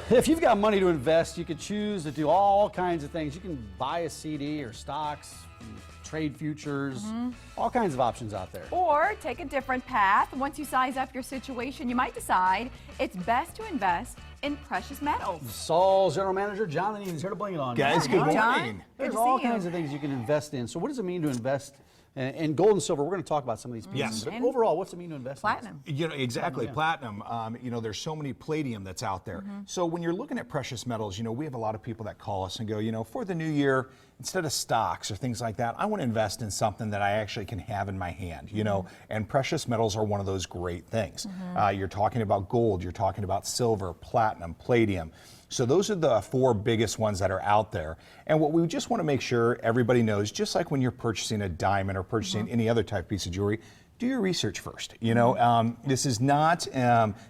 If you've got money to invest, you could choose to do all kinds of things. You can buy a CD or stocks, trade futures, all kinds of options out there. Or take a different path. Once you size up your situation, you might decide it's best to invest in precious metals. Sol's General Manager John and Ian's here to bring it on. Guys, good morning. There's all kinds of things you can invest in. So what does it mean to invest in gold and silver? We're going to talk about some of these pieces. Yes. But overall, what's it mean to invest Platinum. in? You know, exactly, Platinum, platinum. You know, there's so many palladium that's out there. So when you're looking at precious metals, you know, we have a lot of people that call us and go, you know, for the new year, instead of stocks or things like that, I want to invest in something that I actually can have in my hand, you know, and precious metals are one of those great things. You're talking about gold, you're talking about silver, platinum, palladium. So those are the four biggest ones that are out there. And what we just want to make sure everybody knows, just like when you're purchasing a diamond or purchasing any other type of piece of jewelry, do your research first. You know, this is not,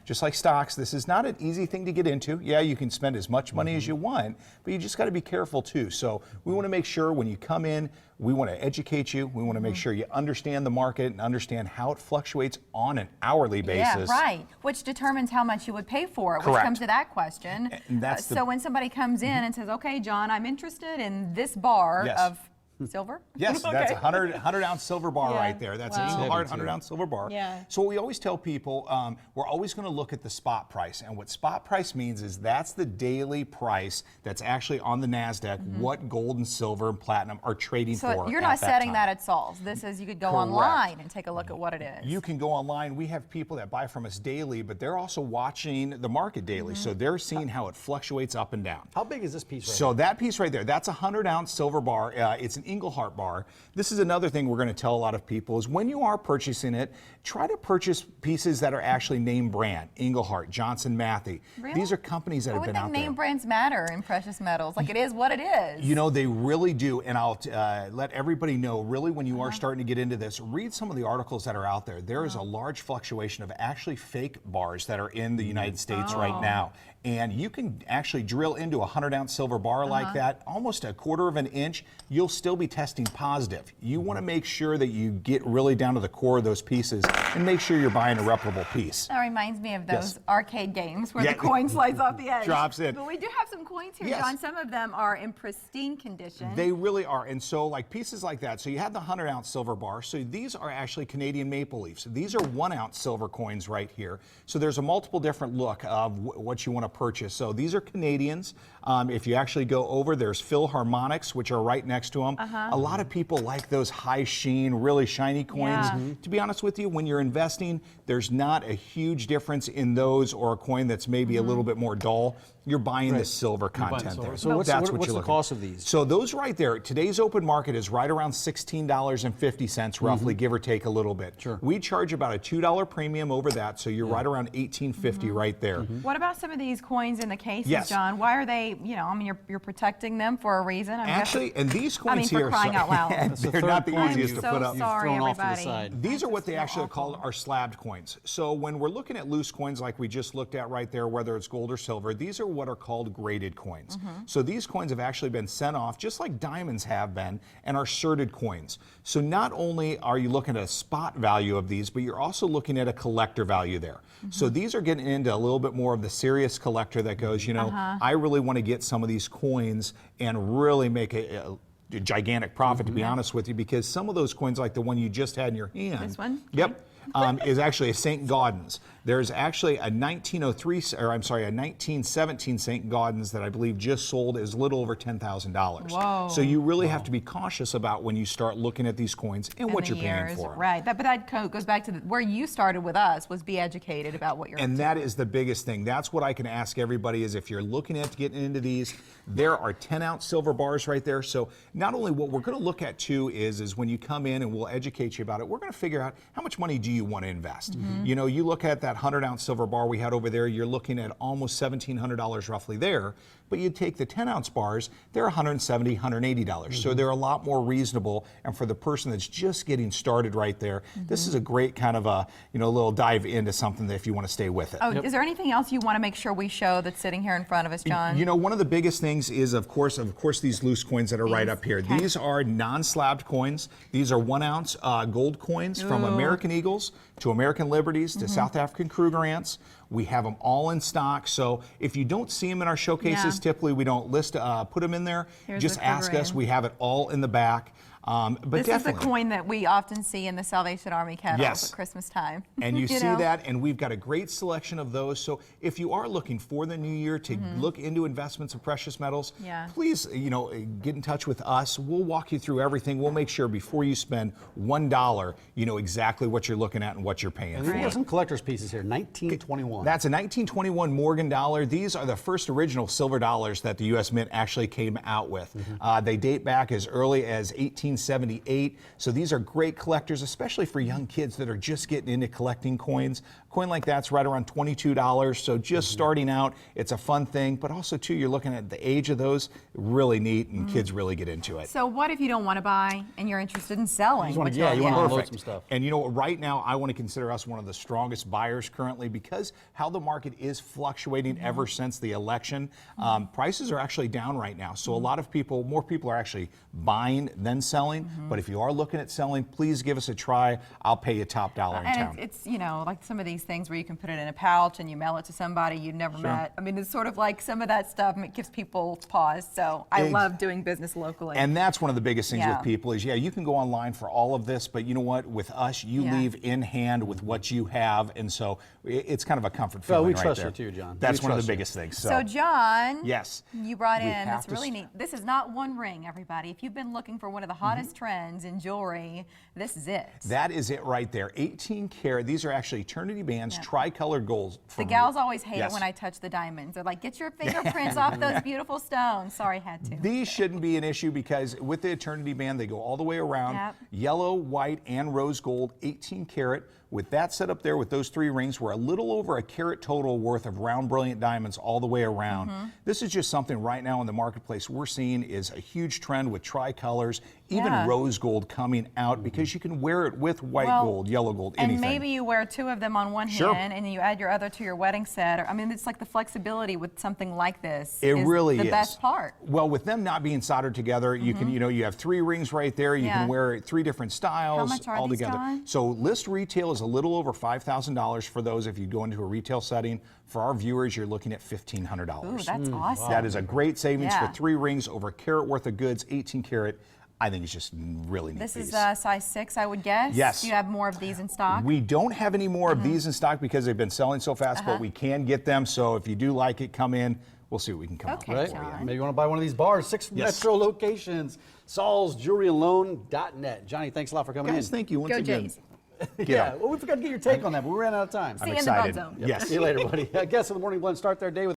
just like stocks, this is not an easy thing to get into. Yeah, you can spend as much money as you want, but you just got to be careful too. So we want to make sure when you come in, we want to educate you. We want to make sure you understand the market and understand how it fluctuates on an hourly basis. Yeah, right. Which determines how much you would pay for it, which Correct. comes to that question. And that's so when somebody comes in and says, okay, John, I'm interested in this bar Yes. of silver? Yes, that's a 100-ounce silver bar Yeah. right there. That's Wow. a Heavy, hard too. 100-ounce silver bar. Yeah. So what we always tell people, we're always going to look at the spot price. And what spot price means is that's the daily price that's actually on the NASDAQ, what gold and silver and platinum are trading for. So you're not setting time. that at Sol's. This is, you could go Correct. online and take a look at what it is. You can go online. We have people that buy from us daily, but they're also watching the market daily. So they're seeing how it fluctuates up and down. How big is this piece right So that piece right there, that's a 100-ounce silver bar. It's an Engelhart bar. This is another thing we're going to tell a lot of people is when you are purchasing it, try to purchase pieces that are actually name brand. Engelhart, Johnson Matthey. Really? These are companies that I have would been think out name there. brands matter in precious metals. Like it is what it is. You know, they really do, and I'll let everybody know, really, when you are starting to get into this, read some of the articles that are out there. There is a large fluctuation of actually fake bars that are in the United States right now. And you can actually drill into a 100-ounce silver bar like that, almost a quarter of an inch, you'll still be testing positive. You want to make sure that you get really down to the core of those pieces and make sure you're buying a reputable piece. That reminds me of those Yes. arcade games where Yeah. the coin slides off the edge. Drops in. But we do have some coins here, Yes. John. Some of them are in pristine condition. They really are. And so like pieces like that, so you have the 100-ounce silver bar. So these are actually Canadian maple leaves. These are 1-ounce silver coins right here. So there's a multiple different look of what you want to purchase. So these are Canadians. If you actually go over, there's Philharmonics, which are right next to them. A lot of people like those high sheen, really shiny coins. Yeah. To be honest with you, when you're investing, there's not a huge difference in those or a coin that's maybe a little bit more dull. You're buying the silver content there. So what's That's the what you're looking cost of these? So those right there, today's open market is right around $16.50 roughly, give or take a little bit. Sure. We charge about a $2 premium over that, so you're right around $18.50 right there. What about some of these coins in the cases, Yes. John? Why are they, you know, I mean, you're protecting them for a reason. I'm Actually, guessing, and these I mean, coins for here, crying out loud. That's the they're third not the coin easiest I'm to so put up. sorry, thrown off to the everybody. side. These are what That's they so actually awful. call our slabbed coins. So when we're looking at loose coins like we just looked at right there, whether it's gold or silver, these are what are called graded coins. So these coins have actually been sent off, just like diamonds have been, and are sorted coins. So not only are you looking at a spot value of these, but you're also looking at a collector value there. So these are getting into a little bit more of the serious collector that goes, you know, I really want to get some of these coins and really make a gigantic profit, to be honest with you, because some of those coins, like the one you just had in your hand, This one? Yep, is actually a St. Gaudens. There's actually a 1917 St. Gaudens that I believe just sold is a little over $10,000. Whoa. So you really have to be cautious about when you start looking at these coins and what the you're paying years, for 'em. Right. But that goes back to where you started with us, was be educated about what you're And that is the biggest thing. That's what I can ask everybody is if you're looking at getting into these, there are 10-ounce silver bars right there. So not only what we're going to look at too is when you come in and we'll educate you about it, we're going to figure out how much money do you want to invest. You know, you look at that 100-ounce silver bar we had over there, you're looking at almost $1,700 roughly there. But you take the 10-ounce bars, they're $170, $180. So they're a lot more reasonable. And for the person that's just getting started right there, this is a great kind of a, you know, little dive into something that if you want to stay with it. Oh, is there anything else you want to make sure we show that's sitting here in front of us, John? You know, one of the biggest things is, of course, these loose coins that are right up here. Okay. These are non-slabbed coins. These are 1-ounce gold coins from American Eagles. Eagles to American Liberties to South African Kruger ants. We have them all in stock. So if you don't see them in our showcases, typically we don't put them in there. Just ask us. We have it all in the back. But this definitely, is the coin that we often see in the Salvation Army kettles at Christmas time. And you see that, and we've got a great selection of those. So if you are looking for the new year to look into investments in precious metals, please, get in touch with us. We'll walk you through everything. We'll make sure before you spend $1, you know exactly what you're looking at and what you're paying And for. we've got some collector's pieces here, 1921. That's a 1921 Morgan dollar. These are the first original silver dollars that the U.S. Mint actually came out with. They date back as early as 1878. So these are great collectors, especially for young kids that are just getting into collecting coins. A coin like that's right around $22. So just starting out, it's a fun thing. But also, too, you're looking at the age of those, really neat, and kids really get into it. So what if you don't want to buy and you're interested in selling? You want to unload some stuff. And you know what, right now I want to consider us one of the strongest buyers currently because how the market is fluctuating ever since the election. Prices are actually down right now. So a lot of people, more people are actually buying than selling. But if you are looking at selling, please give us a try. I'll pay you top dollar in town. And it's like some of these things where you can put it in a pouch and you mail it to somebody you've never met. I mean, it's sort of like some of that stuff gives people pause. So I love doing business locally. And that's one of the biggest things with people is, you can go online for all of this, but you know what? With us, you leave in hand with what you have. And so it's kind of a comfort feeling we right trust there. you too, John. That's We one of the trust you. biggest things. So John, yes, you brought we in, have that's to really neat. This is not one ring, everybody. If you've been looking for one of the hottest trends in jewelry, this is it. That is it right there. 18 karat. These are actually eternity bands, tricolored golds. The gals always hate it when I touch the diamonds. They're like, get your fingerprints off those beautiful stones. Sorry, had to. These shouldn't be an issue because with the eternity band, they go all the way around. Yellow, white, and rose gold, 18 karat. With that set up there with those 3 rings, we're a little over a carat total worth of round brilliant diamonds all the way around. This is just something right now in the marketplace we're seeing is a huge trend with tricolors, even rose gold coming out because you can wear it with white gold, yellow gold, anything. And maybe you wear 2 of them on one hand and then you add your other to your wedding set. I mean, it's like the flexibility with something like this. It really is the best part. Well, with them not being soldered together, you can, you have 3 rings right there. You can wear 3 different styles How much are all these, together. John? So list retail is a little over $5,000 for those if you go into a retail setting. For our viewers, you're looking at $1,500. Ooh, that's awesome. That is a great savings for 3 rings over a carat worth of goods, 18 karat. I think it's just really neat. This is size 6, I would guess. Yes. Do you have more of these in stock? We don't have any more of these in stock because they've been selling so fast, but we can get them. So if you do like it, come in. We'll see what we can come up with Right? for you. Maybe you want to buy one of these bars. 6 metro locations. SaulsJewelryAndLoan.net. Johnny, thanks a lot for coming Guys, in. thank you once Go again. Jays. Well, we forgot to get your take on that, but we ran out of time. See you in the excited. bud zone. Yes. See you later, buddy. Guests of the Morning Blend start their day with